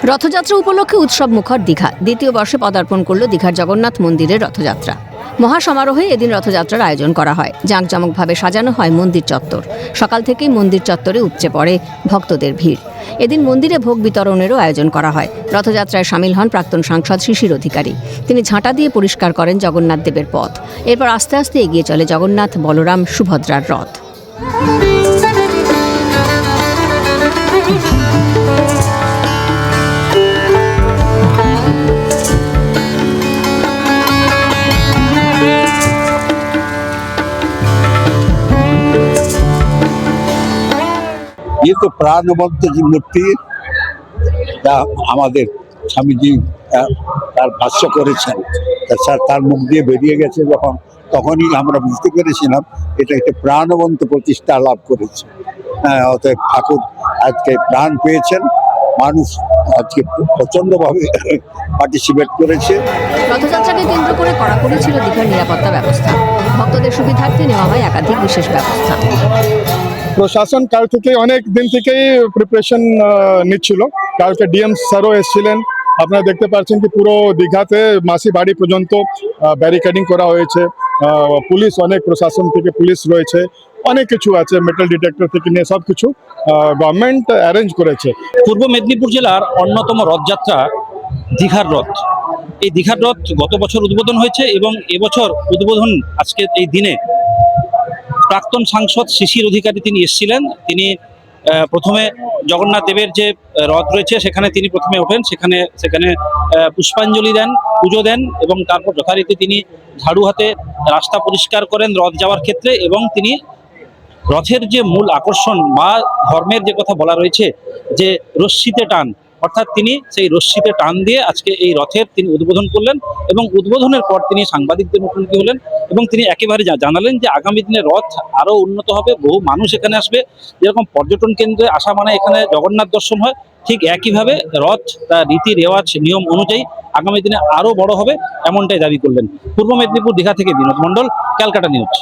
রথযাত্রা উপলক্ষে উৎসব মুখর দীঘা দ্বিতীয় বর্ষে পদার্পণ করল দীঘার জগন্নাথ মন্দিরের রথযাত্রা। মহাসমারোহে এদিন রথযাত্রার আয়োজন করা হয়। জাঁকজমকভাবে সাজানো হয় মন্দির চত্বর। সকাল থেকেই মন্দির চত্বরে উপচে পড়ে ভক্তদের ভিড়। এদিন মন্দিরে ভোগ বিতরণেরও আয়োজন করা হয়। রথযাত্রায় সামিল হন প্রাক্তন সাংসদ শিশির অধিকারী। তিনি ঝাঁটা দিয়ে পরিষ্কার করেন জগন্নাথ দেবের পথ। এরপর আস্তে আস্তে এগিয়ে চলে জগন্নাথ, বলরাম, সুভদ্রার রথ। ये तो प्राणवंत जी मूर्ति আমাদের স্বামীজি তার ভাষ্য করেছেন, তার মুখ দিয়ে বেরিয়ে গেছে যখন, তখনই আমরা বুঝতে পেরেছিলাম এটা একটা প্রাণবন্ত প্রতিষ্ঠা লাভ করেছে। অতএব ঠাকুর আজকে প্রাণ পেয়েছেন, মানুষ আজকে প্রচন্ডভাবে পার্টিসিপেট করেছে। রথযাত্রাকে কেন্দ্র করে কড়াকড়ি ছিল দীঘার নিরাপত্তা ব্যবস্থা। ভক্তদের সুবিধার্থে নেওয়া হয় একাধিক বিশেষ ব্যবস্থা। প্রশাসন কাল থেকে অনেক দিন থেকেই প্রিপারেশন নিচ্ছিল। কালকে ডিএম স্যারও এসেছিলেন। আপনারা দেখতে পাচ্ছেন কি পুরো দীঘাতে মাসি বাড়ি পর্যন্ত ব্যারিকেডিং করা হয়েছে। পুলিশ, অনেক প্রশাসন থেকে পুলিশ রয়েছে, অনেক কিছু আছে, মেটাল ডিটেক্টর থেকে নিয়ে সব কিছু গভর্নমেন্ট অ্যারেঞ্জ করেছে। পূর্ব মেদিনীপুর জেলার অন্যতম রথযাত্রা দীঘার রথ। এই দীঘার রথ গত বছর উদ্বোধন হয়েছে এবং এবছর উদ্বোধন আজকে এই দিনে প্রাক্তন সাংসদ শিশির অধিকারী তিনি এসেছিলেন। তিনি প্রথমে জগন্নাথ দেবের যে রথ রয়েছে সেখানে তিনি প্রথমে ওঠেন, সেখানে পুষ্পাঞ্জলি দেন, পুজো দেন এবং তারপর যথারীতি তিনি ঝাড়ু হাতে রাস্তা পরিষ্কার করেন রথ যাওয়ার ক্ষেত্রে। এবং তিনি রথের যে মূল আকর্ষণ বা ধর্মের যে কথা বলা রয়েছে যে রশ্মিতে টান, অর্থাৎ তিনি সেই রশ্মিতে টান দিয়ে আজকে এই রথের তিনি উদ্বোধন করলেন এবং উদ্বোধনের পর তিনি সাংবাদিকদের মুখোমুখি হলেন এবং তিনি একেবারে জানালেন যে আগামী দিনে রথ আরও উন্নত হবে, বহু মানুষ এখানে আসবে। যেরকম পর্যটন কেন্দ্রে আসা মানে এখানে জগন্নাথ দর্শন হয়, ঠিক একইভাবে রথ তার রীতি রেওয়াজ নিয়ম অনুযায়ী আগামী দিনে আরও বড় হবে, এমনটাই দাবি করলেন। পূর্ব মেদিনীপুর দীঘা থেকে বিনোদ মণ্ডল, ক্যালকাটা নিউজ।